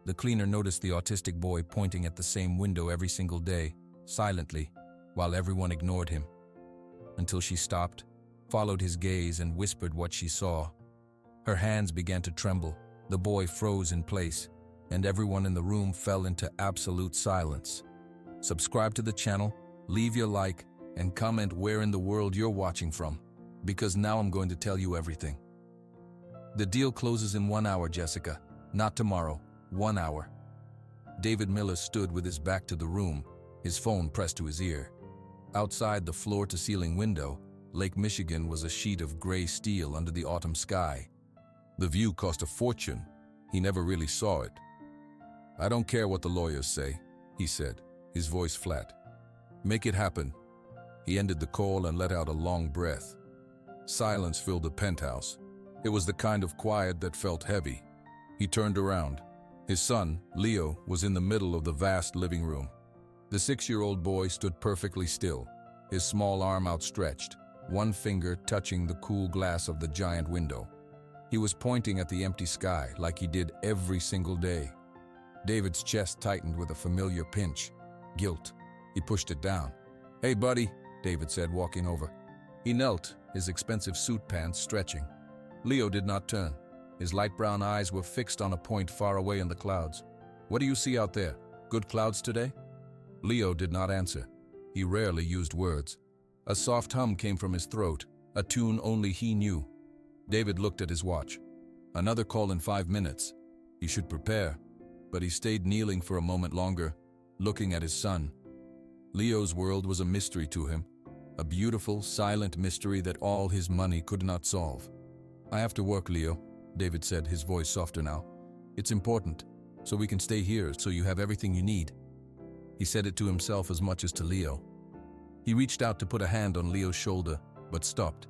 The cleaner noticed the autistic boy pointing at the same window every single day, silently, while everyone ignored him. Until she stopped, followed his gaze and whispered what she saw. Her hands began to tremble, the boy froze in place, and everyone in the room fell into absolute silence. Subscribe to the channel, leave your like, and comment where in the world you're watching from, because now I'm going to tell you everything. The deal closes in 1 hour, Jessica. Not tomorrow, 1 hour. David Miller stood with his back to the room, his phone pressed to his ear. Outside the floor-to-ceiling window, Lake Michigan was a sheet of gray steel under the autumn sky. The view cost a fortune. He never really saw it. "I don't care what the lawyers say," he said, his voice flat. "Make it happen." He ended the call and let out a long breath. Silence filled the penthouse. It was the kind of quiet that felt heavy. He turned around. His son, Leo, was in the middle of the vast living room. The 6-year-old boy stood perfectly still, his small arm outstretched, one finger touching the cool glass of the giant window. He was pointing at the empty sky like he did every single day. David's chest tightened with a familiar pinch. Guilt. He pushed it down. "Hey, buddy," David said, walking over. He knelt, his expensive suit pants stretching. Leo did not turn. His light brown eyes were fixed on a point far away in the clouds. "What do you see out there? Good clouds today?" Leo did not answer. He rarely used words. A soft hum came from his throat, a tune only he knew. David looked at his watch. Another call in 5 minutes. He should prepare, but he stayed kneeling for a moment longer, looking at his son. Leo's world was a mystery to him, a beautiful, silent mystery that all his money could not solve. "I have to work, Leo," David said, his voice softer now. "It's important, so we can stay here so you have everything you need." He said it to himself as much as to Leo. He reached out to put a hand on Leo's shoulder, but stopped.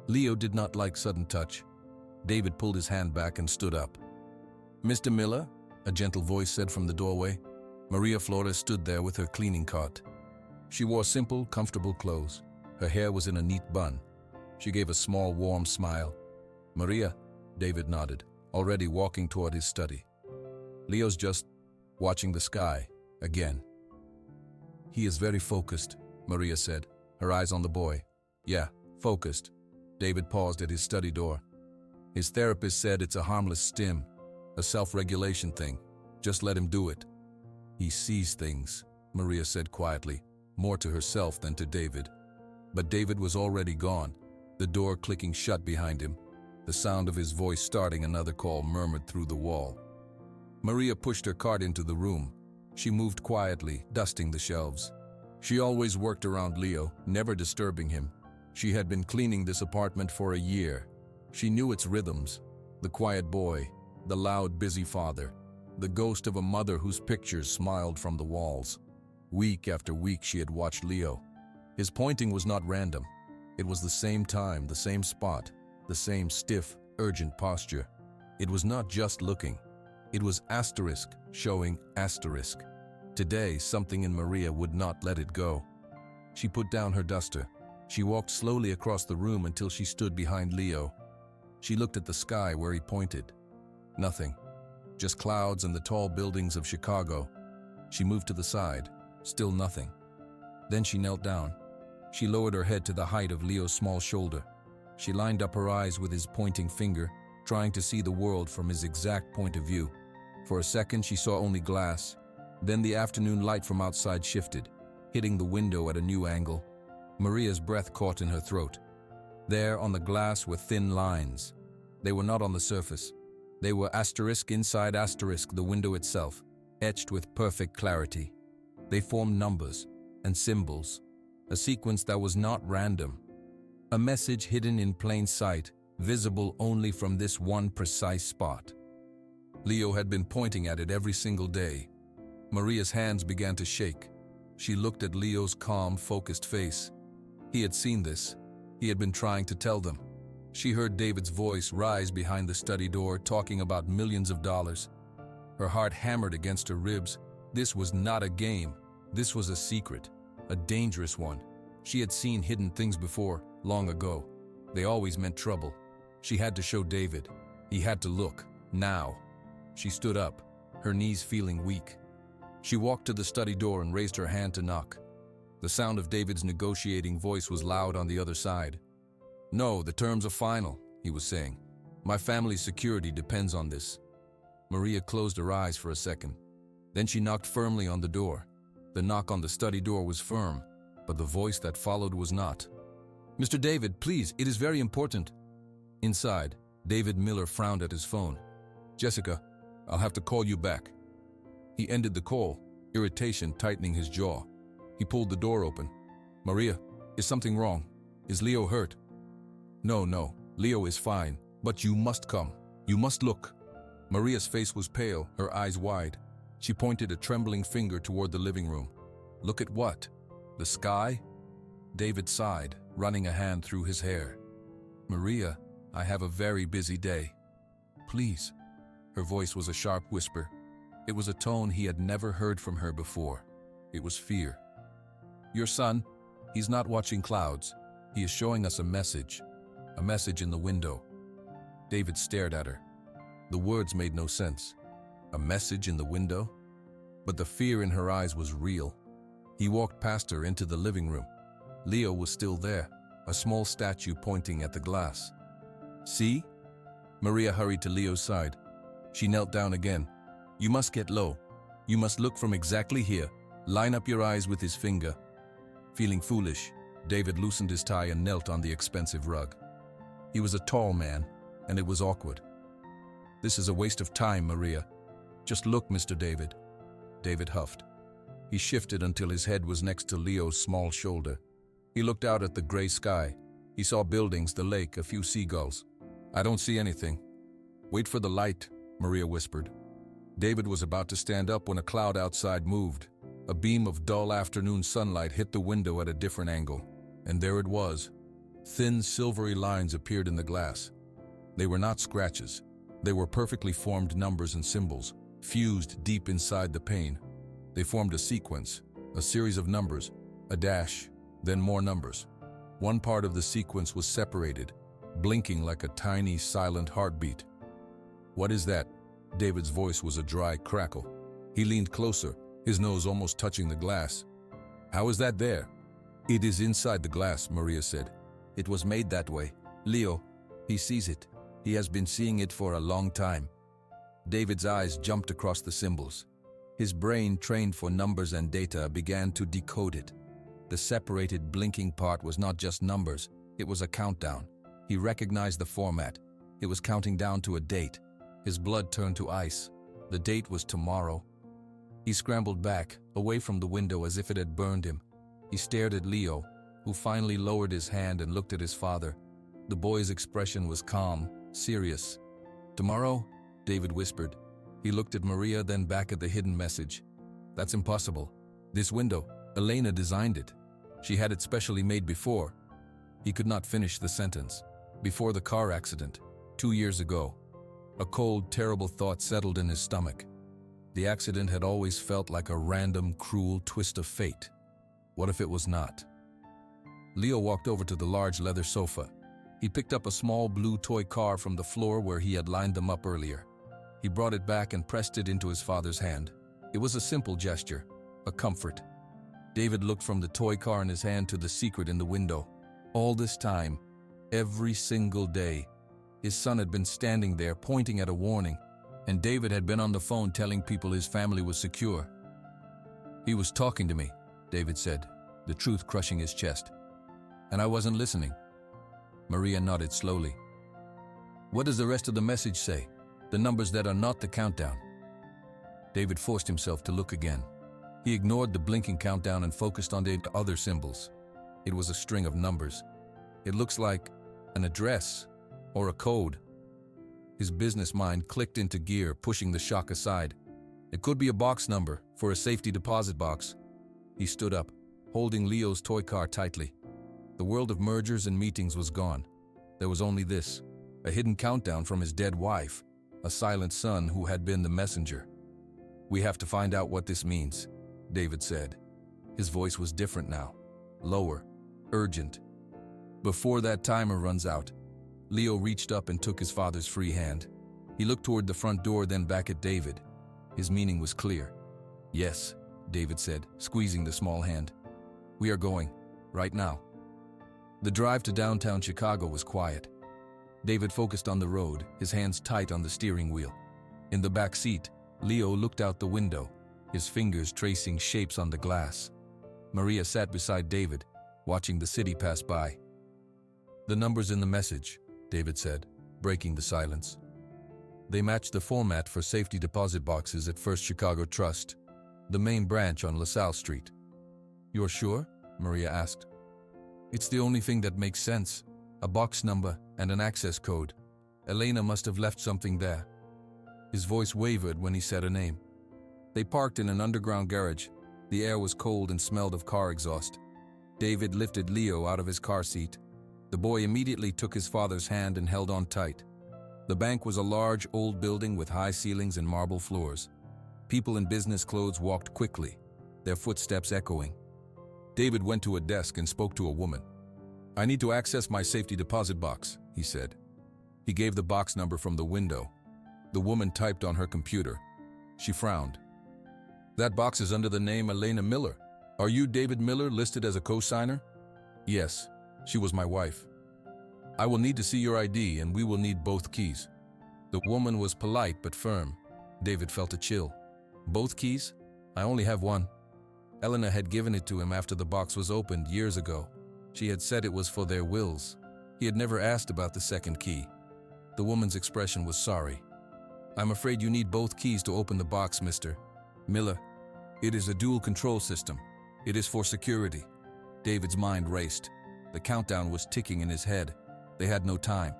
Leo did not like sudden touch. David pulled his hand back and stood up. "Mr. Miller?" a gentle voice said from the doorway. Maria Flores stood there with her cleaning cart. She wore simple, comfortable clothes. Her hair was in a neat bun. She gave a small, warm smile. "Maria," David nodded, already walking toward his study. "Leo's just watching the sky, again." "He is very focused," Maria said, her eyes on the boy. "Yeah, focused." David paused at his study door. "His therapist said it's a harmless stim, a self-regulation thing. Just let him do it." "He sees things," Maria said quietly, more to herself than to David. But David was already gone, the door clicking shut behind him. The sound of his voice starting another call murmured through the wall. Maria pushed her cart into the room. She moved quietly, dusting the shelves. She always worked around Leo, never disturbing him. She had been cleaning this apartment for a year. She knew its rhythms. The quiet boy, the loud, busy father, the ghost of a mother whose pictures smiled from the walls. Week after week she had watched Leo. His pointing was not random. It was the same time, the same spot, the same stiff, urgent posture. It was not just looking. It was asterisk showing asterisk. Today, something in Maria would not let it go. She put down her duster. She walked slowly across the room until she stood behind Leo. She looked at the sky where he pointed. Nothing. Just clouds and the tall buildings of Chicago. She moved to the side. Still nothing. Then she knelt down. She lowered her head to the height of Leo's small shoulder. She lined up her eyes with his pointing finger, trying to see the world from his exact point of view. For a second, she saw only glass. Then the afternoon light from outside shifted, hitting the window at a new angle. Maria's breath caught in her throat. There on the glass were thin lines. They were not on the surface. They were asterisk inside asterisk, the window itself, etched with perfect clarity. They formed numbers and symbols, a sequence that was not random. A message hidden in plain sight, visible only from this one precise spot. Leo had been pointing at it every single day. Maria's hands began to shake. She looked at Leo's calm, focused face. He had seen this. He had been trying to tell them. She heard David's voice rise behind the study door, talking about millions of dollars. Her heart hammered against her ribs. This was not a game. This was a secret, a dangerous one. She had seen hidden things before, long ago. They always meant trouble. She had to show David. He had to look, now. She stood up. her knees feeling weak. She walked to the study door and raised her hand to knock. The sound of David's negotiating voice was loud on the other side. "No, the terms are final," he was saying. "My family's security depends on this." Maria closed her eyes for a second. Then she knocked firmly on the door. The knock on the study door was firm, but the voice that followed was not. "Mr. David, please, it is very important." Inside, David Miller frowned at his phone. "Jessica, I'll have to call you back." He ended the call, irritation tightening his jaw. He pulled the door open. "Maria, is something wrong? Is Leo hurt?" No, Leo is fine, but you must come. You must look." Maria's face was pale, her eyes wide. She pointed a trembling finger toward the living room. "Look at what? The sky?" David sighed, running a hand through his hair. "Maria, I have a very busy day. Please." Her voice was a sharp whisper. It was a tone he had never heard from her before. It was fear. "Your son, he's not watching clouds. He is showing us a message in the window." David stared at her. The words made no sense. A message in the window? But the fear in her eyes was real. He walked past her into the living room. Leo was still there, a small statue pointing at the glass. "See?" Maria hurried to Leo's side. She knelt down again. "You must get low. You must look from exactly here. Line up your eyes with his finger." Feeling foolish, David loosened his tie and knelt on the expensive rug. He was a tall man, and it was awkward. "This is a waste of time, Maria. Just look, Mr. David." David huffed. He shifted until his head was next to Leo's small shoulder. He looked out at the gray sky. He saw buildings, the lake, a few seagulls. "I don't see anything." "Wait for the light," Maria whispered. David was about to stand up when a cloud outside moved. A beam of dull afternoon sunlight hit the window at a different angle. And there it was. Thin, silvery lines appeared in the glass. They were not scratches. They were perfectly formed numbers and symbols, fused deep inside the pane. They formed a sequence, a series of numbers, a dash, then more numbers. One part of the sequence was separated, blinking like a tiny, silent heartbeat. "What is that?" David's voice was a dry crackle. He leaned closer, his nose almost touching the glass. "How is that there?" "It is inside the glass," Maria said. "It was made that way. Leo, he sees it. He has been seeing it for a long time." David's eyes jumped across the symbols. His brain, trained for numbers and data, began to decode it. The separated, blinking part was not just numbers, it was a countdown. He recognized the format. It was counting down to a date. His blood turned to ice. The date was tomorrow. He scrambled back, away from the window as if it had burned him. He stared at Leo, who finally lowered his hand and looked at his father. The boy's expression was calm, serious. "Tomorrow?" David whispered. He looked at Maria, then back at the hidden message. "That's impossible. This window, Elena designed it. She had it specially made before." He could not finish the sentence. "Before the car accident, 2 years ago." A cold, terrible thought settled in his stomach. The accident had always felt like a random, cruel twist of fate. What if it was not? Leo walked over to the large leather sofa. He picked up a small blue toy car from the floor where he had lined them up earlier. He brought it back and pressed it into his father's hand. It was a simple gesture, a comfort. David looked from the toy car in his hand to the secret in the window. All this time, every single day, his son had been standing there pointing at a warning, and David had been on the phone telling people his family was secure. "He was talking to me," David said, the truth crushing his chest. "And I wasn't listening." Maria nodded slowly. "What does the rest of the message say? The numbers that are not the countdown?" David forced himself to look again. He ignored the blinking countdown and focused on the other symbols. It was a string of numbers. "It looks like an address or a code." His business mind clicked into gear, pushing the shock aside. "It could be a box number for a safety deposit box." He stood up, holding Leo's toy car tightly. The world of mergers and meetings was gone. There was only this, a hidden countdown from his dead wife, a silent son who had been the messenger. "We have to find out what this means," David said. His voice was different now, lower, urgent. "Before that timer runs out." Leo reached up and took his father's free hand. He looked toward the front door, then back at David. His meaning was clear. "Yes," David said, squeezing the small hand. "We are going, right now." The drive to downtown Chicago was quiet. David focused on the road, his hands tight on the steering wheel. In the back seat, Leo looked out the window, his fingers tracing shapes on the glass. Maria sat beside David, watching the city pass by. "The numbers in the message," David said, breaking the silence. "They match the format for safety deposit boxes at First Chicago Trust, the main branch on LaSalle Street." "You're sure?" Maria asked. "It's the only thing that makes sense. A box number and an access code. Elena must have left something there." His voice wavered when he said a name. They parked in an underground garage. The air was cold and smelled of car exhaust. David lifted Leo out of his car seat. The boy immediately took his father's hand and held on tight. The bank was a large, old building with high ceilings and marble floors. People in business clothes walked quickly, their footsteps echoing. David went to a desk and spoke to a woman. "I need to access my safety deposit box," he said. He gave the box number from the window. The woman typed on her computer. She frowned. "That box is under the name Elena Miller. Are you David Miller, listed as a co-signer?" "Yes, she was my wife." "I will need to see your ID and we will need both keys." The woman was polite but firm. David felt a chill. "Both keys? I only have one." Elena had given it to him after the box was opened years ago. She had said it was for their wills. He had never asked about the second key. The woman's expression was sorry. "I'm afraid you need both keys to open the box, Mr. Miller. It is a dual control system. It is for security." David's mind raced. The countdown was ticking in his head. They had no time.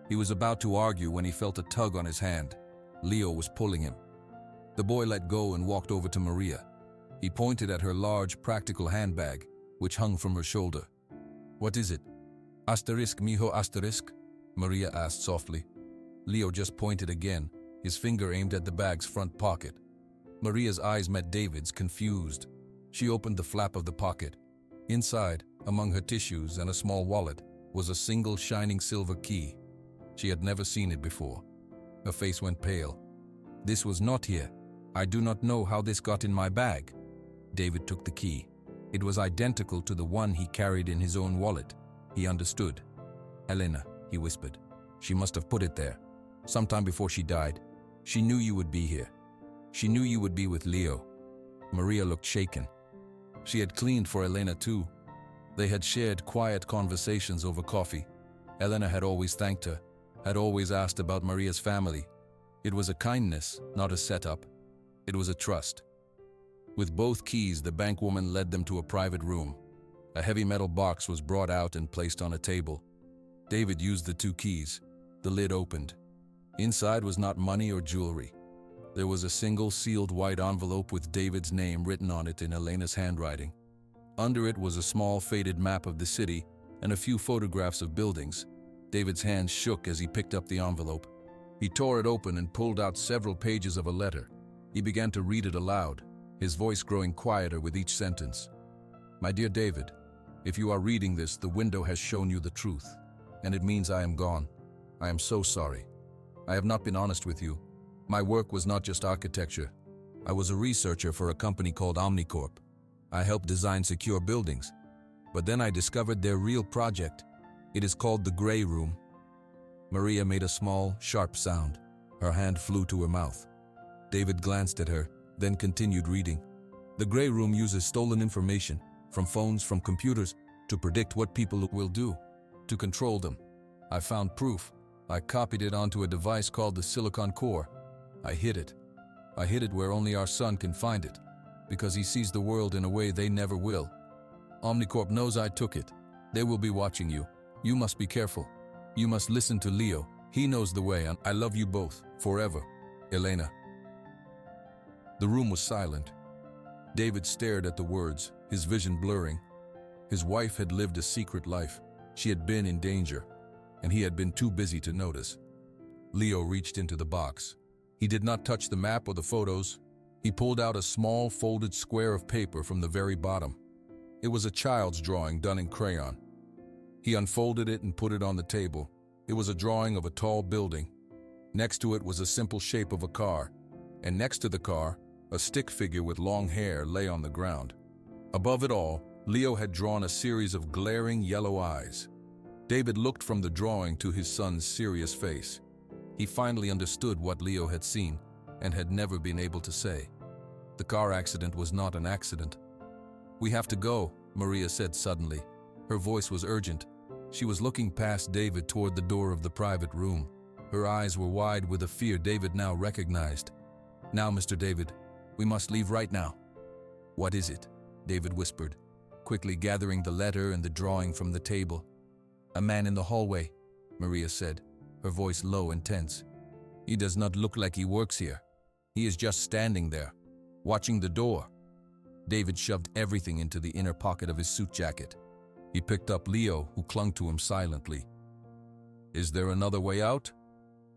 He was about to argue when he felt a tug on his hand. Leo was pulling him. The boy let go and walked over to Maria. He pointed at her large, practical handbag, which hung from her shoulder. "What is it?" "Asterisk, mijo, asterisk?" Maria asked softly. Leo just pointed again, his finger aimed at the bag's front pocket. Maria's eyes met David's, confused. She opened the flap of the pocket. Inside, among her tissues and a small wallet, was a single shining silver key. She had never seen it before. Her face went pale. "This was not here. I do not know how this got in my bag." David took the key. It was identical to the one he carried in his own wallet. He understood. "Elena," he whispered. "She must have put it there. Sometime before she died. She knew you would be here. She knew you would be with Leo." Maria looked shaken. She had cleaned for Elena too. They had shared quiet conversations over coffee. Elena had always thanked her, had always asked about Maria's family. It was a kindness, not a setup. It was a trust. With both keys, the bank woman led them to a private room. A heavy metal box was brought out and placed on a table. David used the two keys. The lid opened. Inside was not money or jewelry. There was a single sealed white envelope with David's name written on it in Elena's handwriting. Under it was a small faded map of the city and a few photographs of buildings. David's hands shook as he picked up the envelope. He tore it open and pulled out several pages of a letter. He began to read it aloud, his voice growing quieter with each sentence. "My dear David, if you are reading this, the window has shown you the truth, and it means I am gone. I am so sorry. I have not been honest with you. My work was not just architecture. I was a researcher for a company called Omnicorp. I helped design secure buildings. But then I discovered their real project. It is called the Gray Room." Maria made a small, sharp sound. Her hand flew to her mouth. David glanced at her, then continued reading. "The Gray Room uses stolen information, from phones, from computers, to predict what people will do, to control them. I found proof. I copied it onto a device called the Silicon Core. I hid it. I hid it where only our son can find it, because he sees the world in a way they never will. Omnicorp knows I took it. They will be watching you. You must be careful. You must listen to Leo. He knows the way, and I love you both, forever. Elena." The room was silent. David stared at the words, his vision blurring. His wife had lived a secret life. She had been in danger, and he had been too busy to notice. Leo reached into the box. He did not touch the map or the photos. He pulled out a small folded square of paper from the very bottom. It was a child's drawing done in crayon. He unfolded it and put it on the table. It was a drawing of a tall building. Next to it was a simple shape of a car. and next to the car, a stick figure with long hair lay on the ground. Above it all, Leo had drawn a series of glaring yellow eyes. David looked from the drawing to his son's serious face. He finally understood what Leo had seen and had never been able to say. The car accident was not an accident. "We have to go," Maria said suddenly. Her voice was urgent. She was looking past David toward the door of the private room. Her eyes were wide with a fear David now recognized. "Now, Mr. David, we must leave right now." "What is it?" David whispered, quickly gathering the letter and the drawing from the table. "A man in the hallway," Maria said, her voice low and tense. "He does not look like he works here. He is just standing there, watching the door." David shoved everything into the inner pocket of his suit jacket. He picked up Leo, who clung to him silently. "Is there another way out?"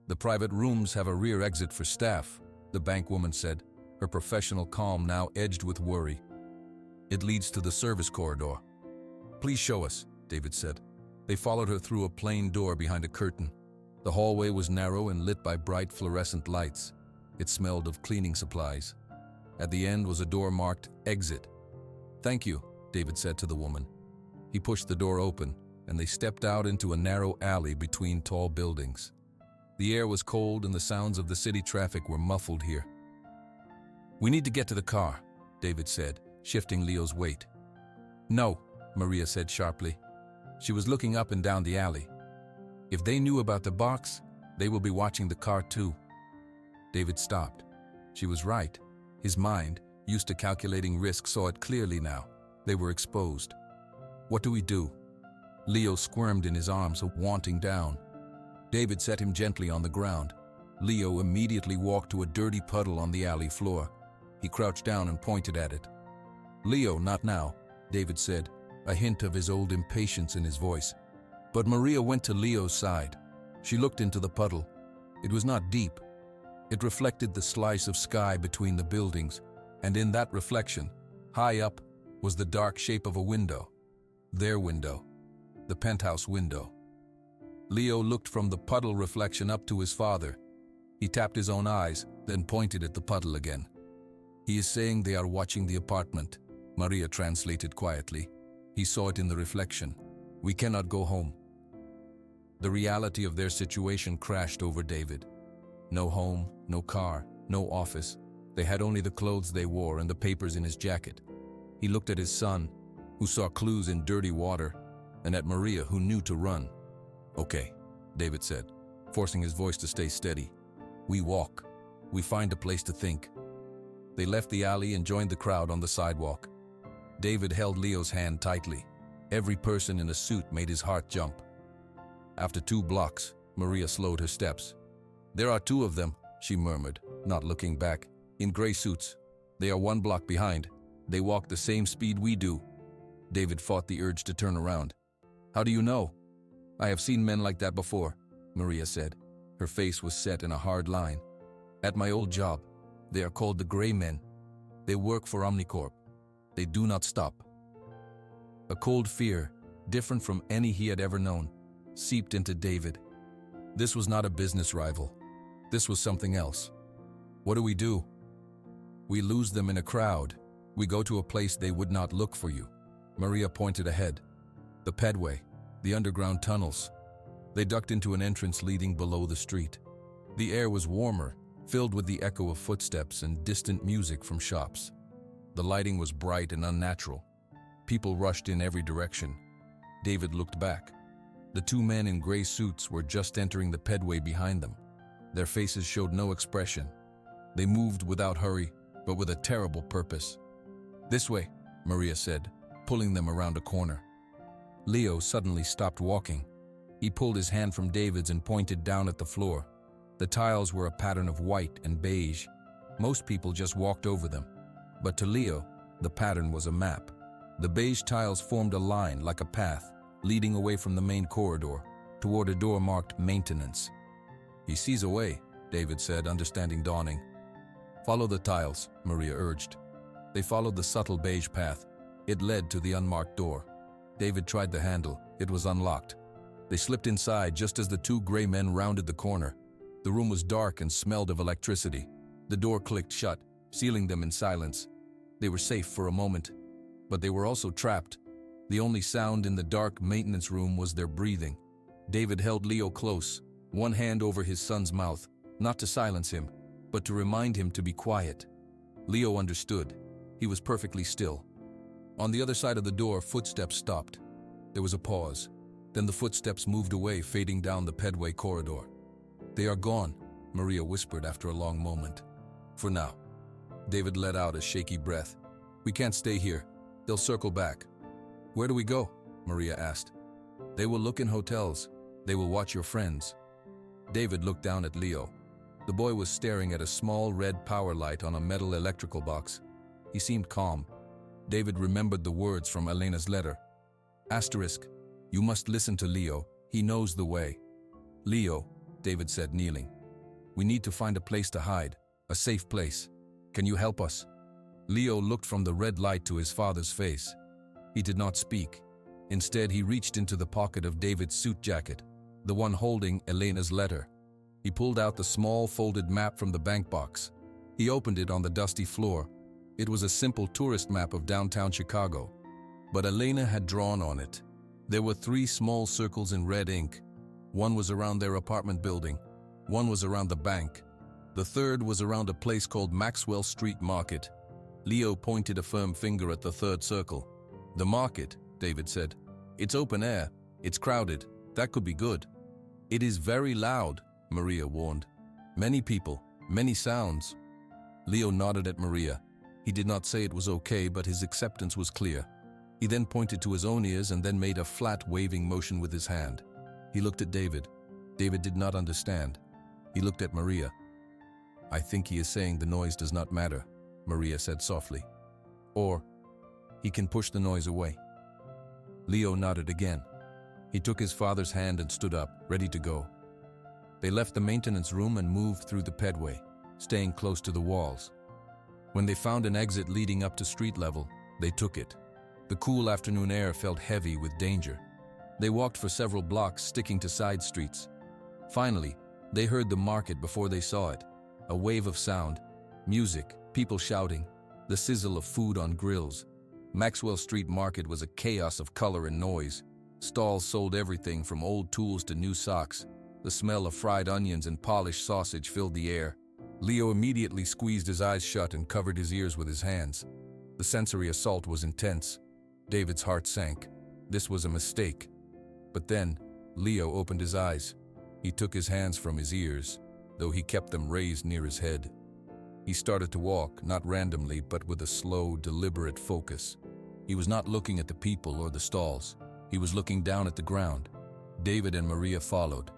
"The private rooms have a rear exit for staff," the bank woman said, her professional calm now edged with worry. "It leads to the service corridor." "Please show us," David said. They followed her through a plain door behind a curtain. The hallway was narrow and lit by bright fluorescent lights. It smelled of cleaning supplies. At the end was a door marked "Exit." "Thank you," David said to the woman. He pushed the door open, and they stepped out into a narrow alley between tall buildings. The air was cold and the sounds of the city traffic were muffled here. "We need to get to the car," David said, shifting Leo's weight. "No," Maria said sharply. She was looking up and down the alley. "If they knew about the box, they will be watching the car too." David stopped. She was right. His mind, used to calculating risk, saw it clearly now. They were exposed. "What do we do?" Leo squirmed in his arms, wanting down. David set him gently on the ground. Leo immediately walked to a dirty puddle on the alley floor. He crouched down and pointed at it. "Leo, not now," David said, a hint of his old impatience in his voice. But Maria went to Leo's side. She looked into the puddle. It was not deep. It reflected the slice of sky between the buildings, and in that reflection, high up, was the dark shape of a window. Their window. The penthouse window. Leo looked from the puddle reflection up to his father. He tapped his own eyes, then pointed at the puddle again. "He is saying they are watching the apartment," Maria translated quietly. He saw it in the reflection. "We cannot go home." The reality of their situation crashed over David. No home, no car, no office. They had only the clothes they wore and the papers in his jacket. He looked at his son, who saw clues in dirty water, and at Maria, who knew to run. "Okay," David said, forcing his voice to stay steady. "We walk. We find a place to think." They left the alley and joined the crowd on the sidewalk. David held Leo's hand tightly. Every person in a suit made his heart jump. After 2 blocks, Maria slowed her steps. "There are 2 of them," she murmured, not looking back, "in gray suits. They are 1 block behind. They walk the same speed we do." David fought the urge to turn around. "How do you know?" "I have seen men like that before," Maria said. Her face was set in a hard line. "At my old job, they are called the Gray Men. They work for Omnicorp. They do not stop." A cold fear, different from any he had ever known, seeped into David. This was not a business rival. This was something else. "What do we do?" "We lose them in a crowd. We go to a place they would not look for you." Maria pointed ahead. "The pedway, the underground tunnels." They ducked into an entrance leading below the street. The air was warmer, filled with the echo of footsteps and distant music from shops. The lighting was bright and unnatural. People rushed in every direction. David looked back. The 2 men in gray suits were just entering the pedway behind them. Their faces showed no expression. They moved without hurry, but with a terrible purpose. "This way," Maria said, pulling them around a corner. Leo suddenly stopped walking. He pulled his hand from David's and pointed down at the floor. The tiles were a pattern of white and beige. Most people just walked over them. But to Leo, the pattern was a map. The beige tiles formed a line like a path, leading away from the main corridor, toward a door marked Maintenance. "He sees a way," David said, understanding dawning. "Follow the tiles," Maria urged. They followed the subtle beige path. It led to the unmarked door. David tried the handle. It was unlocked. They slipped inside just as the 2 gray men rounded the corner. The room was dark and smelled of electricity. The door clicked shut, sealing them in silence. They were safe for a moment, but they were also trapped. The only sound in the dark maintenance room was their breathing. David held Leo close, one hand over his son's mouth, not to silence him, but to remind him to be quiet. Leo understood. He was perfectly still. On the other side of the door, footsteps stopped. There was a pause. Then the footsteps moved away, fading down the pedway corridor. "They are gone," Maria whispered after a long moment. "For now." David let out a shaky breath. "We can't stay here. They'll circle back." "Where do we go?" Maria asked. "They will look in hotels. They will watch your friends." David looked down at Leo. The boy was staring at a small red power light on a metal electrical box. He seemed calm. David remembered the words from Elena's letter. Asterisk, "You must listen to Leo. He knows the way." "Leo," David said, kneeling. "We need to find a place to hide, a safe place. Can you help us?" Leo looked from the red light to his father's face. He did not speak. Instead, he reached into the pocket of David's suit jacket, the one holding Elena's letter. He pulled out the small folded map from the bank box. He opened it on the dusty floor. It was a simple tourist map of downtown Chicago, but Elena had drawn on it. There were 3 small circles in red ink. One was around their apartment building. One was around the bank. The third was around a place called Maxwell Street Market. Leo pointed a firm finger at the third circle. "The market," David said. "It's open air. It's crowded. That could be good." "It is very loud," Maria warned. "Many people, many sounds." Leo nodded at Maria. He did not say it was okay, but his acceptance was clear. He then pointed to his own ears and then made a flat waving motion with his hand. He looked at David. David did not understand. He looked at Maria. "I think he is saying the noise does not matter," Maria said softly. "Or, he can push the noise away." Leo nodded again. He took his father's hand and stood up, ready to go. They left the maintenance room and moved through the pedway, staying close to the walls. When they found an exit leading up to street level, they took it. The cool afternoon air felt heavy with danger. They walked for several blocks, sticking to side streets. Finally, they heard the market before they saw it. A wave of sound, music, people shouting, the sizzle of food on grills. Maxwell Street Market was a chaos of color and noise. Stalls sold everything from old tools to new socks. The smell of fried onions and polished sausage filled the air. Leo immediately squeezed his eyes shut and covered his ears with his hands. The sensory assault was intense. David's heart sank. This was a mistake. But then, Leo opened his eyes. He took his hands from his ears, though he kept them raised near his head. He started to walk, not randomly, but with a slow, deliberate focus. He was not looking at the people or the stalls. He was looking down at the ground. David and Maria followed.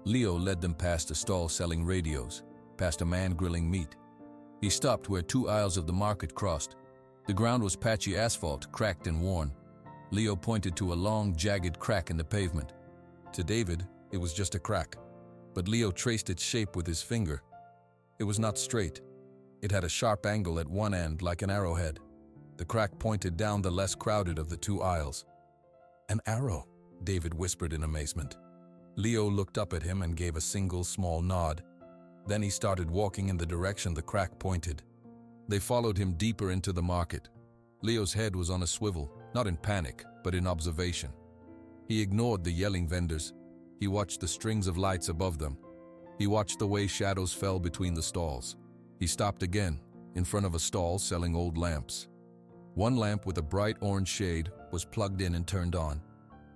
Leo led them past a stall selling radios, past a man grilling meat. He stopped where 2 aisles of the market crossed. The ground was patchy asphalt, cracked and worn. Leo pointed to a long, jagged crack in the pavement. To David, it was just a crack, but Leo traced its shape with his finger. It was not straight. It had a sharp angle at one end, like an arrowhead. The crack pointed down the less crowded of the 2 aisles. "An arrow," David whispered in amazement. Leo looked up at him and gave a single small nod. Then he started walking in the direction the crack pointed. They followed him deeper into the market. Leo's head was on a swivel, not in panic, but in observation. He ignored the yelling vendors. He watched the strings of lights above them. He watched the way shadows fell between the stalls. He stopped again, in front of a stall selling old lamps. One lamp with a bright orange shade was plugged in and turned on.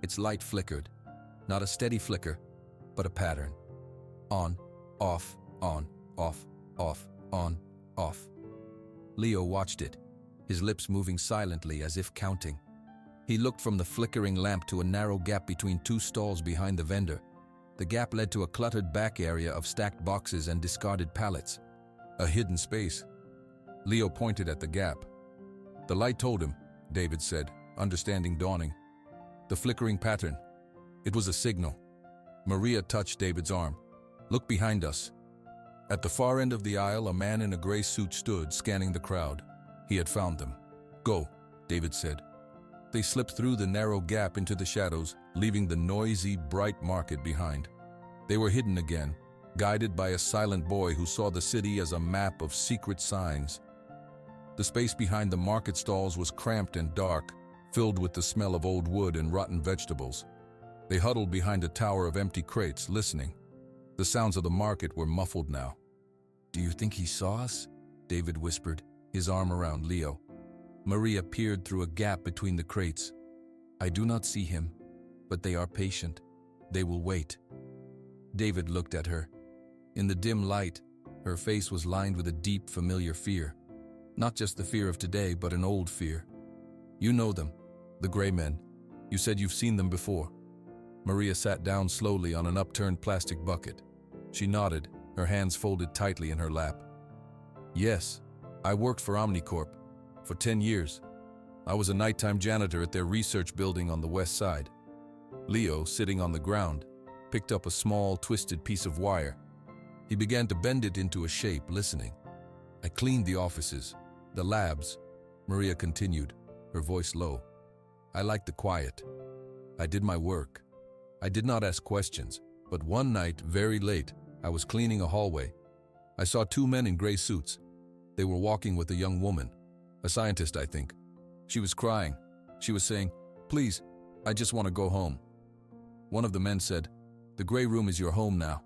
Its light flickered. Not a steady flicker, but a pattern. On, off, on, off, off, on, off. Leo watched it, his lips moving silently as if counting. He looked from the flickering lamp to a narrow gap between 2 stalls behind the vendor. The gap led to a cluttered back area of stacked boxes and discarded pallets. A hidden space. Leo pointed at the gap. "The light told him," David said, understanding dawning. "The flickering pattern. It was a signal." Maria touched David's arm. "Look behind us." At the far end of the aisle, a man in a gray suit stood, scanning the crowd. He had found them. "Go," David said. They slipped through the narrow gap into the shadows, leaving the noisy, bright market behind. They were hidden again, guided by a silent boy who saw the city as a map of secret signs. The space behind the market stalls was cramped and dark, filled with the smell of old wood and rotten vegetables. They huddled behind a tower of empty crates, listening. The sounds of the market were muffled now. "Do you think he saw us?" David whispered, his arm around Leo. Maria peered through a gap between the crates. "I do not see him, but they are patient. They will wait." David looked at her. In the dim light, her face was lined with a deep, familiar fear. Not just the fear of today, but an old fear. "You know them, the gray men. You said you've seen them before." Maria sat down slowly on an upturned plastic bucket. She nodded, her hands folded tightly in her lap. "Yes, I worked for Omnicorp for 10 years. I was a nighttime janitor at their research building on the west side." Leo, sitting on the ground, picked up a small, twisted piece of wire. He began to bend it into a shape, listening. "I cleaned the offices, the labs," Maria continued, her voice low. "I liked the quiet. I did my work. I did not ask questions, but one night, very late, I was cleaning a hallway. I saw 2 men in gray suits. They were walking with a young woman, a scientist, I think. She was crying. She was saying, 'Please, I just want to go home.' One of the men said, 'The gray room is your home now.'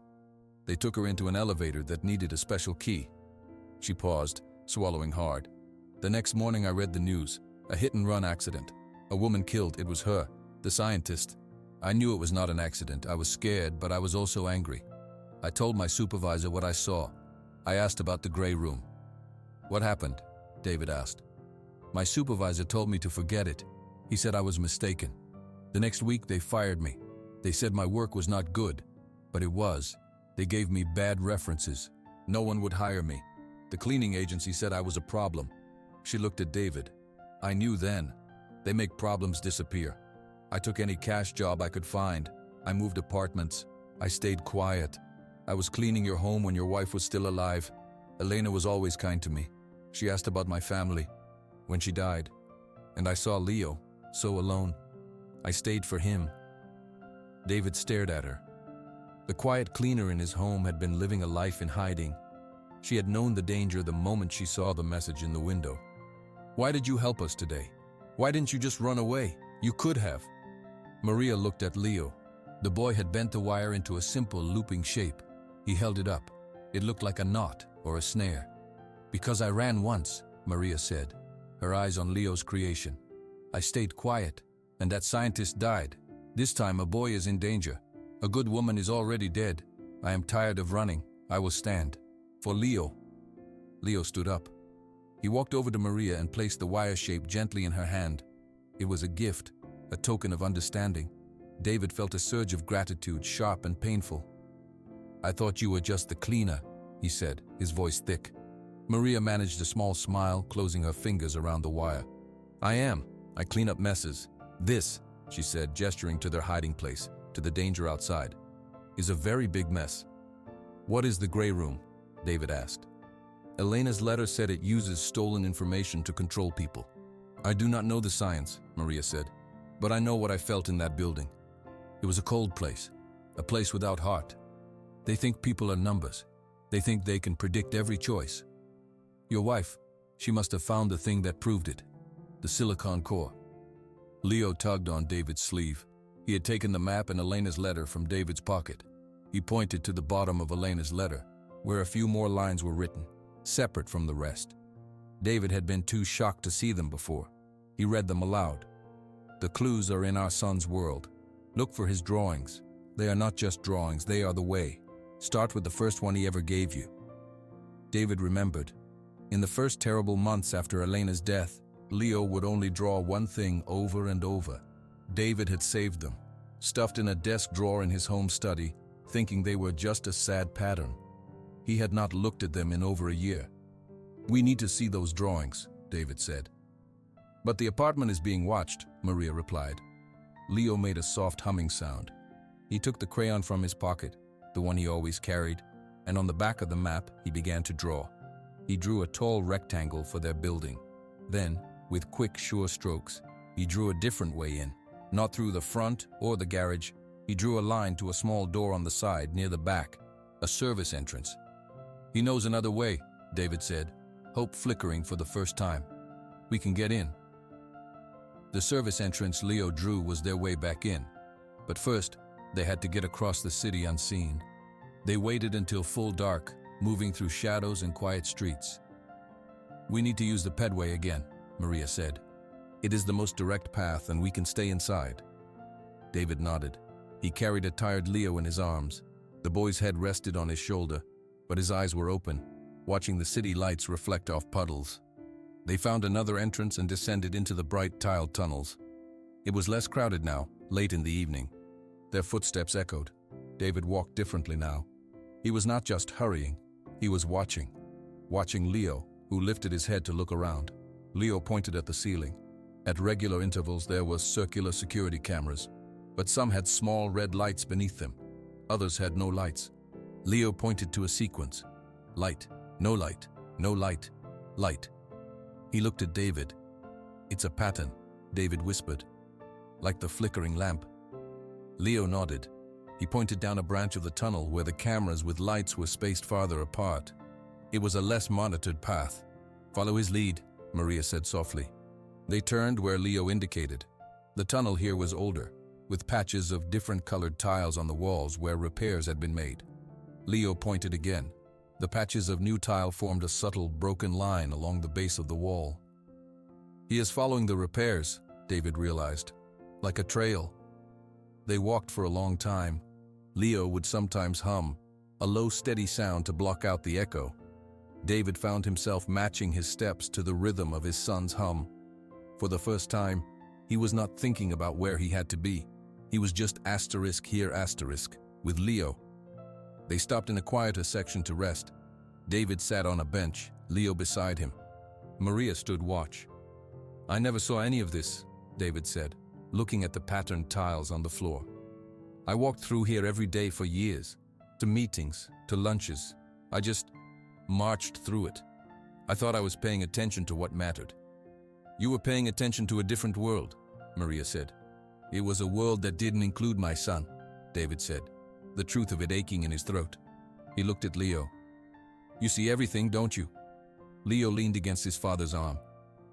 They took her into an elevator that needed a special key." She paused, swallowing hard. "The next morning I read the news. A hit-and-run accident. A woman killed. It was her, the scientist. I knew it was not an accident. I was scared, but I was also angry. I told my supervisor what I saw. I asked about the gray room." "What happened?" David asked. "My supervisor told me to forget it. He said I was mistaken. The next week they fired me. They said my work was not good, but it was. They gave me bad references. No one would hire me. The cleaning agency said I was a problem." She looked at David. "I knew then. They make problems disappear. I took any cash job I could find. I moved apartments. I stayed quiet. I was cleaning your home when your wife was still alive. Elena was always kind to me. She asked about my family when she died. And I saw Leo, so alone. I stayed for him." David stared at her. The quiet cleaner in his home had been living a life in hiding. She had known the danger the moment she saw the message in the window. "Why did you help us today? Why didn't you just run away? You could have." Maria looked at Leo. The boy had bent the wire into a simple looping shape. He held it up. It looked like a knot or a snare. "Because I ran once," Maria said, her eyes on Leo's creation. "I stayed quiet, and that scientist died. This time a boy is in danger. A good woman is already dead. I am tired of running. I will stand. For Leo." Leo stood up. He walked over to Maria and placed the wire shape gently in her hand. It was a gift, a token of understanding. David felt a surge of gratitude, sharp and painful. "I thought you were just the cleaner," he said, his voice thick. Maria managed a small smile, closing her fingers around the wire. "I am. I clean up messes. This," she said, gesturing to their hiding place, to the danger outside, "is a very big mess." "What is the gray room?" David asked. "Elena's letter said it uses stolen information to control people." "I do not know the science," Maria said, "but I know what I felt in that building. It was a cold place, a place without heart. They think people are numbers. They think they can predict every choice. Your wife, she must have found the thing that proved it, the silicon core." Leo tugged on David's sleeve. He had taken the map and Elena's letter from David's pocket. He pointed to the bottom of Elena's letter, where a few more lines were written, separate from the rest. David had been too shocked to see them before. He read them aloud. "The clues are in our son's world. Look for his drawings. They are not just drawings, they are the way. Start with the first one he ever gave you." David remembered. In the first terrible months after Elena's death, Leo would only draw one thing over and over. David had saved them, stuffed in a desk drawer in his home study, thinking they were just a sad pattern. He had not looked at them in over a year. "We need to see those drawings," David said. "But the apartment is being watched," Maria replied. Leo made a soft humming sound. He took the crayon from his pocket, the one he always carried, and on the back of the map he began to draw. He drew a tall rectangle for their building. Then, with quick, sure strokes, he drew a different way in, not through the front or the garage. He drew a line to a small door on the side near the back. A service entrance. "He knows another way," David said, hope flickering for the first time. "We can get in." The service entrance Leo drew was their way back in. But first, they had to get across the city unseen. They waited until full dark, moving through shadows and quiet streets. "We need to use the pedway again," Maria said. "It is the most direct path and we can stay inside." David nodded. He carried a tired Leo in his arms. The boy's head rested on his shoulder, but his eyes were open, watching the city lights reflect off puddles. They found another entrance and descended into the bright tiled tunnels. It was less crowded now, late in the evening. Their footsteps echoed. David walked differently now. He was not just hurrying, he was watching Leo, who lifted his head to look around. Leo pointed at the ceiling. At regular intervals there were circular security cameras, but some had small red lights beneath them. Others had no lights. Leo pointed to a sequence. Light, no light, no light, light. He looked at David. "It's a pattern," David whispered. "Like the flickering lamp." Leo nodded. He pointed down a branch of the tunnel where the cameras with lights were spaced farther apart. It was a less monitored path. "Follow his lead," Maria said softly. They turned where Leo indicated. The tunnel here was older, with patches of different colored tiles on the walls where repairs had been made. Leo pointed again. The patches of new tile formed a subtle, broken line along the base of the wall. "He is following the repairs," David realized, "like a trail." They walked for a long time. Leo would sometimes hum, a low, steady sound to block out the echo. David found himself matching his steps to the rhythm of his son's hum. For the first time, he was not thinking about where he had to be. He was just asterisk here asterisk, with Leo. They stopped in a quieter section to rest. David sat on a bench, Leo beside him. Maria stood watch. "I never saw any of this," David said, looking at the patterned tiles on the floor. "I walked through here every day for years, to meetings, to lunches. I just marched through it. I thought I was paying attention to what mattered." "You were paying attention to a different world," Maria said. "It was a world that didn't include my son," David said, the truth of it aching in his throat. He looked at Leo. "You see everything, don't you?" Leo leaned against his father's arm.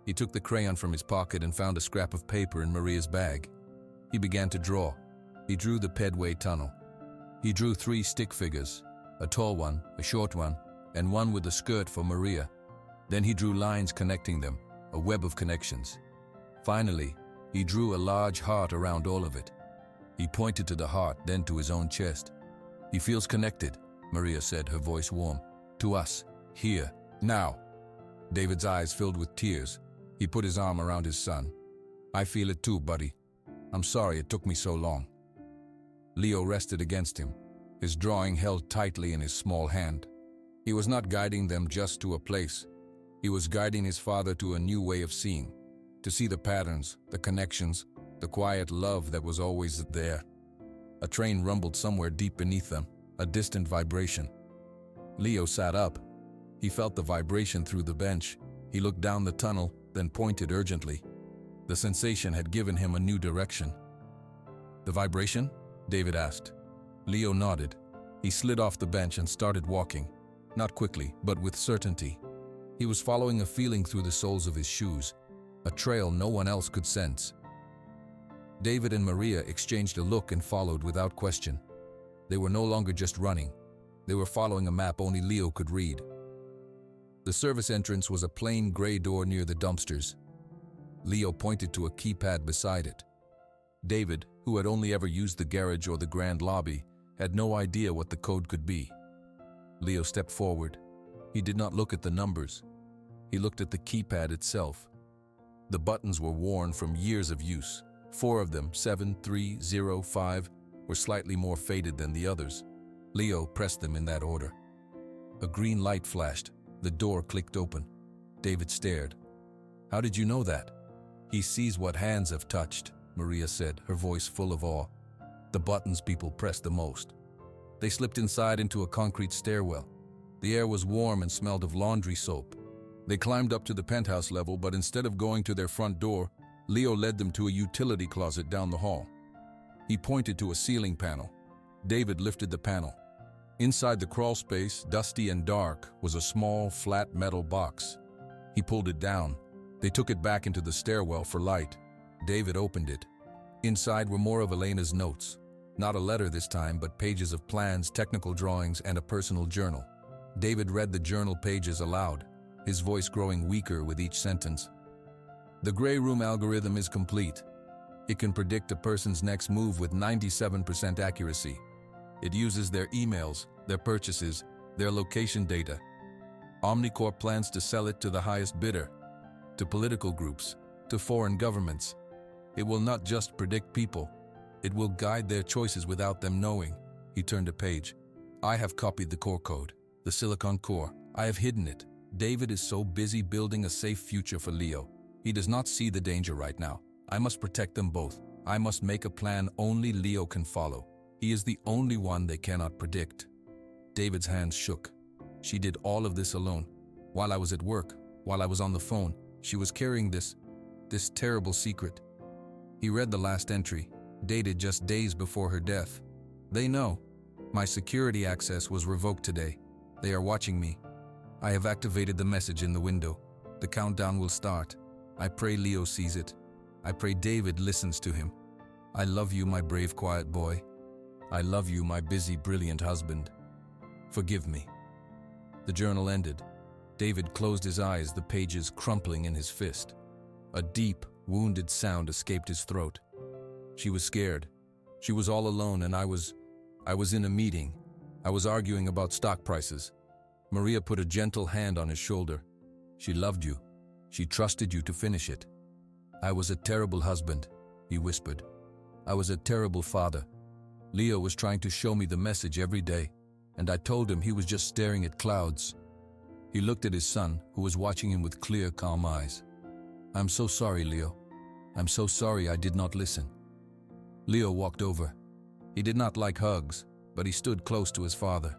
He took the crayon from his pocket and found a scrap of paper in Maria's bag. He began to draw. He drew the pedway tunnel. He drew 3 stick figures, a tall one, a short one, and one with a skirt for Maria. Then he drew lines connecting them, a web of connections. Finally, he drew a large heart around all of it. He pointed to the heart, then to his own chest. "He feels connected," Maria said, her voice warm. "To us, here, now." David's eyes filled with tears. He put his arm around his son. "I feel it too, buddy. I'm sorry it took me so long." Leo rested against him, his drawing held tightly in his small hand. He was not guiding them just to a place. He was guiding his father to a new way of seeing, to see the patterns, the connections, the quiet love that was always there. A train rumbled somewhere deep beneath them, a distant vibration. Leo sat up. He felt the vibration through the bench. He looked down the tunnel, then pointed urgently. The sensation had given him a new direction. "The vibration?" David asked. Leo nodded. He slid off the bench and started walking, not quickly, but with certainty. He was following a feeling through the soles of his shoes, a trail no one else could sense. David and Maria exchanged a look and followed without question. They were no longer just running. They were following a map only Leo could read. The service entrance was a plain gray door near the dumpsters. Leo pointed to a keypad beside it. David, who had only ever used the garage or the grand lobby, had no idea what the code could be. Leo stepped forward. He did not look at the numbers. He looked at the keypad itself. The buttons were worn from years of use. 4 of them, 7, 3, 0, 5, were slightly more faded than the others. Leo pressed them in that order. A green light flashed. The door clicked open. David stared. "How did you know that?" "He sees what hands have touched," Maria said, her voice full of awe. "The buttons people press the most." They slipped inside into a concrete stairwell. The air was warm and smelled of laundry soap. They climbed up to the penthouse level, but instead of going to their front door, Leo led them to a utility closet down the hall. He pointed to a ceiling panel. David lifted the panel. Inside the crawl space, dusty and dark, was a small, flat metal box. He pulled it down. They took it back into the stairwell for light. David opened it. Inside were more of Elena's notes. Not a letter this time, but pages of plans, technical drawings, and a personal journal. David read the journal pages aloud, his voice growing weaker with each sentence. The gray room algorithm is complete. It can predict a person's next move with 97% accuracy. It uses their emails, their purchases, their location data. Omnicorp plans to sell it to the highest bidder, to political groups, to foreign governments. It will not just predict people. It will guide their choices without them knowing. He turned a page. I have copied the core code, the silicon core. I have hidden it. David is so busy building a safe future for Leo. He does not see the danger right now. I must protect them both. I must make a plan only Leo can follow. He is the only one they cannot predict. David's hands shook. She did all of this alone. While I was at work, while I was on the phone, she was carrying this terrible secret. He read the last entry, dated just days before her death. They know. My security access was revoked today. They are watching me. I have activated the message in the window. The countdown will start. I pray Leo sees it. I pray David listens to him. I love you, my brave, quiet boy. I love you, my busy, brilliant husband. Forgive me. The journal ended. David closed his eyes, the pages crumpling in his fist. A deep, wounded sound escaped his throat. She was scared. She was all alone, and I was in a meeting. I was arguing about stock prices. Maria put a gentle hand on his shoulder. She loved you. She trusted you to finish it. I was a terrible husband, he whispered. I was a terrible father. Leo was trying to show me the message every day, and I told him he was just staring at clouds. He looked at his son, who was watching him with clear, calm eyes. I'm so sorry, Leo. I'm so sorry I did not listen. Leo walked over. He did not like hugs, but he stood close to his father.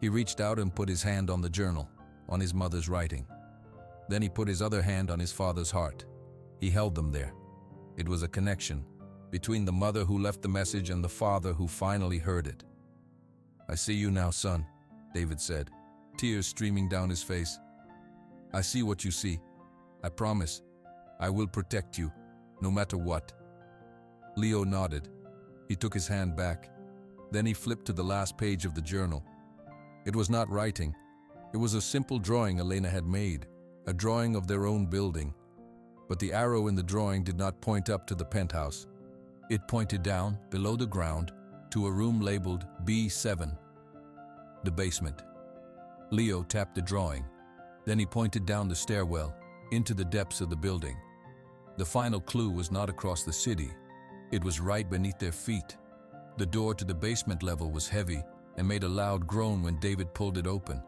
He reached out and put his hand on the journal, on his mother's writing. Then he put his other hand on his father's heart. He held them there. It was a connection between the mother who left the message and the father who finally heard it. I see you now, son, David said, tears streaming down his face. I see what you see. I promise. I will protect you, no matter what. Leo nodded. He took his hand back. Then he flipped to the last page of the journal. It was not writing. It was a simple drawing Elena had made, a drawing of their own building. But the arrow in the drawing did not point up to the penthouse. It pointed down, below the ground, to a room labeled B7, the basement. Leo tapped the drawing. Then he pointed down the stairwell, into the depths of the building. The final clue was not across the city. It was right beneath their feet. The door to the basement level was heavy and made a loud groan when David pulled it open.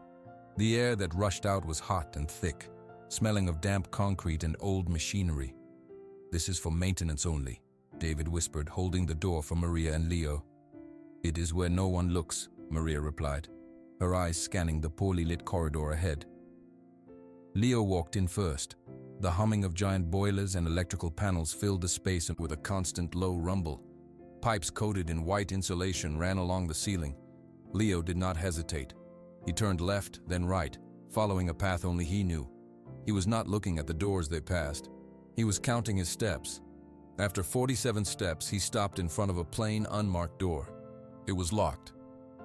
The air that rushed out was hot and thick, smelling of damp concrete and old machinery. This is for maintenance only, David whispered, holding the door for Maria and Leo. It is where no one looks, Maria replied, her eyes scanning the poorly lit corridor ahead. Leo walked in first. The humming of giant boilers and electrical panels filled the space with a constant low rumble. Pipes coated in white insulation ran along the ceiling. Leo did not hesitate. He turned left, then right, following a path only he knew. He was not looking at the doors they passed. He was counting his steps. After 47 steps, he stopped in front of a plain, unmarked door. It was locked.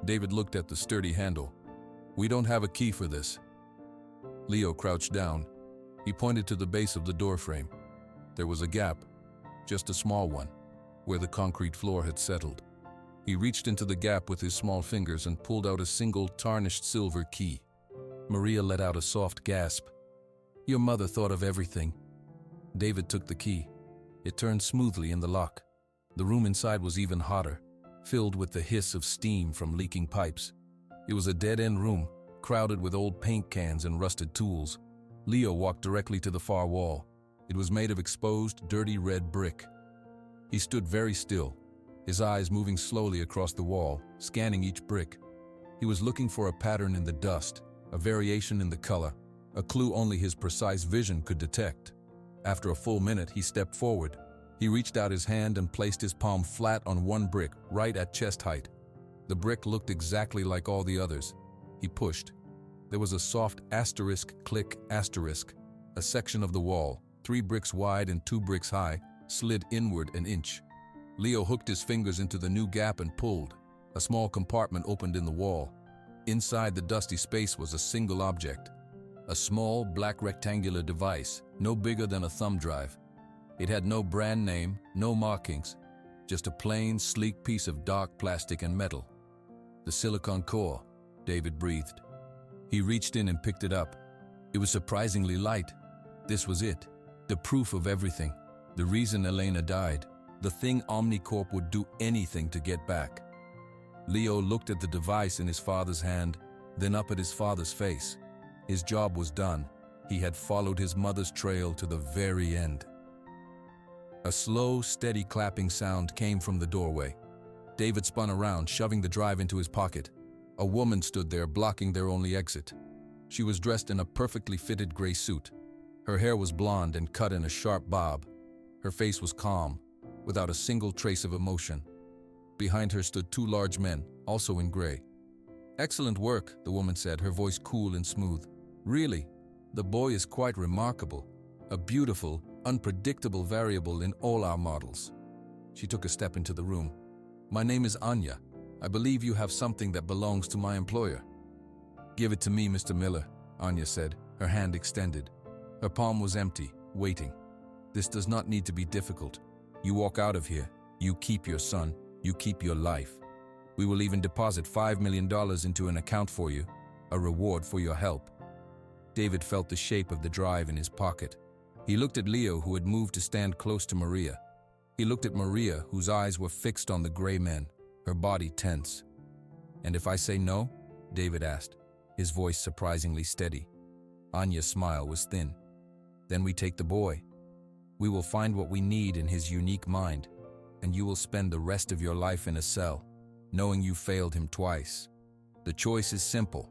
David looked at the sturdy handle. We don't have a key for this. Leo crouched down. He pointed to the base of the doorframe. There was a gap, just a small one, where the concrete floor had settled. He reached into the gap with his small fingers and pulled out a single tarnished silver key. Maria let out a soft gasp. Your mother thought of everything. David took the key. It turned smoothly in the lock. The room inside was even hotter, filled with the hiss of steam from leaking pipes. It was a dead-end room, crowded with old paint cans and rusted tools. Leo walked directly to the far wall. It was made of exposed, dirty red brick. He stood very still, his eyes moving slowly across the wall, scanning each brick. He was looking for a pattern in the dust, a variation in the color, a clue only his precise vision could detect. After a full minute, he stepped forward. He reached out his hand and placed his palm flat on one brick, right at chest height. The brick looked exactly like all the others. He pushed. There was a soft asterisk, click, asterisk. A section of the wall, 3 bricks wide and 2 bricks high, slid inward an inch. Leo hooked his fingers into the new gap and pulled. A small compartment opened in the wall. Inside the dusty space was a single object. A small, black rectangular device, no bigger than a thumb drive. It had no brand name, no markings, just a plain, sleek piece of dark plastic and metal. The silicon core, David breathed. He reached in and picked it up. It was surprisingly light. This was it, the proof of everything, the reason Elena died, the thing Omnicorp would do anything to get back. Leo looked at the device in his father's hand, then up at his father's face. His job was done. He had followed his mother's trail to the very end. A slow, steady clapping sound came from the doorway. David spun around, shoving the drive into his pocket. A woman stood there, blocking their only exit. She was dressed in a perfectly fitted gray suit. Her hair was blonde and cut in a sharp bob. Her face was calm, without a single trace of emotion. Behind her stood 2 large men, also in gray. "Excellent work," the woman said, her voice cool and smooth. "Really, the boy is quite remarkable. A beautiful, unpredictable variable in all our models." She took a step into the room. "My name is Anya. I believe you have something that belongs to my employer." "Give it to me, Mr. Miller," Anya said, her hand extended. Her palm was empty, waiting. "This does not need to be difficult. You walk out of here. You keep your son. You keep your life. We will even deposit $5 million into an account for you, a reward for your help." David felt the shape of the drive in his pocket. He looked at Leo, who had moved to stand close to Maria. He looked at Maria, whose eyes were fixed on the gray men, her body tense. "And if I say no?" David asked, his voice surprisingly steady. Anya's smile was thin. "Then we take the boy. We will find what we need in his unique mind, and you will spend the rest of your life in a cell, knowing you failed him twice. The choice is simple.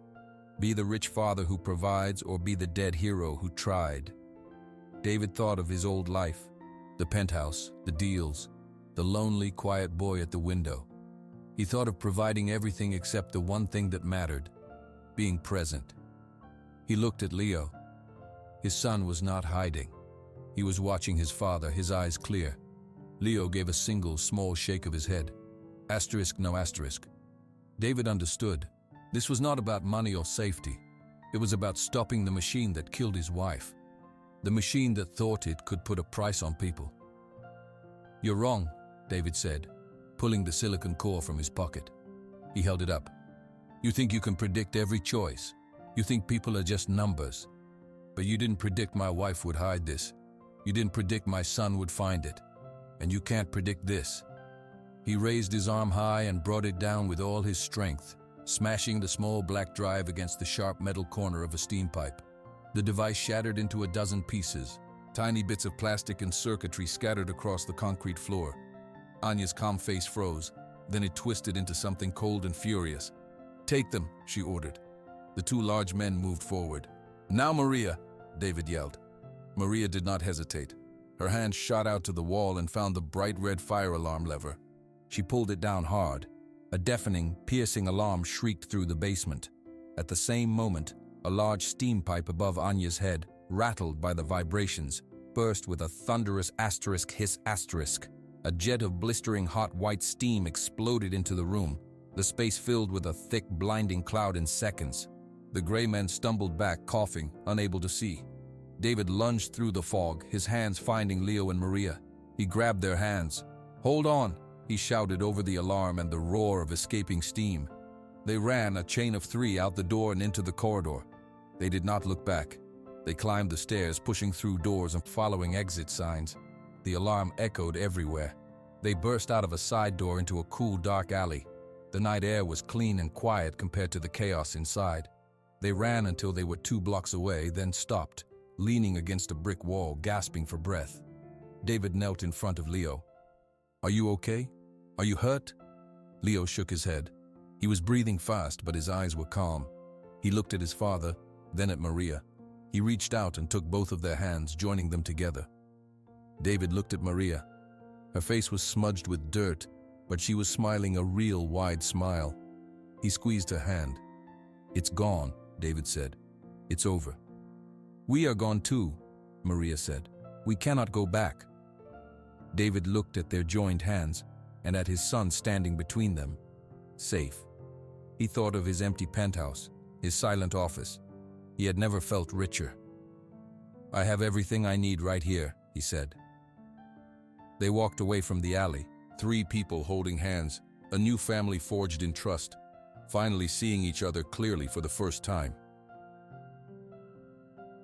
Be the rich father who provides, or be the dead hero who tried." David thought of his old life, the penthouse, the deals, the lonely, quiet boy at the window. He thought of providing everything except the one thing that mattered, being present. He looked at Leo. His son was not hiding. He was watching his father, his eyes clear. Leo gave a single, small shake of his head. Asterisk, no asterisk. David understood. This was not about money or safety. It was about stopping the machine that killed his wife. The machine that thought it could put a price on people. "You're wrong," David said, pulling the silicon core from his pocket. He held it up. "You think you can predict every choice. You think people are just numbers. But you didn't predict my wife would hide this. You didn't predict my son would find it. And you can't predict this." He raised his arm high and brought it down with all his strength, smashing the small black drive against the sharp metal corner of a steam pipe. The device shattered into a dozen pieces, tiny bits of plastic and circuitry scattered across the concrete floor. Anya's calm face froze, then it twisted into something cold and furious. "Take them," she ordered. The 2 large men moved forward. "Now, Maria," David yelled. Maria did not hesitate. Her hand shot out to the wall and found the bright red fire alarm lever. She pulled it down hard. A deafening, piercing alarm shrieked through the basement. At the same moment, a large steam pipe above Anya's head, rattled by the vibrations, burst with a thunderous asterisk hiss asterisk. A jet of blistering hot white steam exploded into the room. The space filled with a thick, blinding cloud in seconds. The gray men stumbled back, coughing, unable to see. David lunged through the fog, his hands finding Leo and Maria. He grabbed their hands. "Hold on!" he shouted over the alarm and the roar of escaping steam. They ran, a chain of 3, out the door and into the corridor. They did not look back. They climbed the stairs, pushing through doors and following exit signs. The alarm echoed everywhere. They burst out of a side door into a cool, dark alley. The night air was clean and quiet compared to the chaos inside. They ran until they were 2 blocks away, then stopped, leaning against a brick wall, gasping for breath. David knelt in front of Leo. "Are you okay? Are you hurt?" Leo shook his head. He was breathing fast, but his eyes were calm. He looked at his father, then at Maria. He reached out and took both of their hands, joining them together. David looked at Maria. Her face was smudged with dirt, but she was smiling a real wide smile. He squeezed her hand. "It's gone," David said. "It's over." "We are gone too," Maria said. "We cannot go back." David looked at their joined hands and at his son standing between them. Safe. He thought of his empty penthouse, his silent office. He had never felt richer. "I have everything I need right here," he said. They walked away from the alley, 3 people holding hands, a new family forged in trust, finally seeing each other clearly for the first time.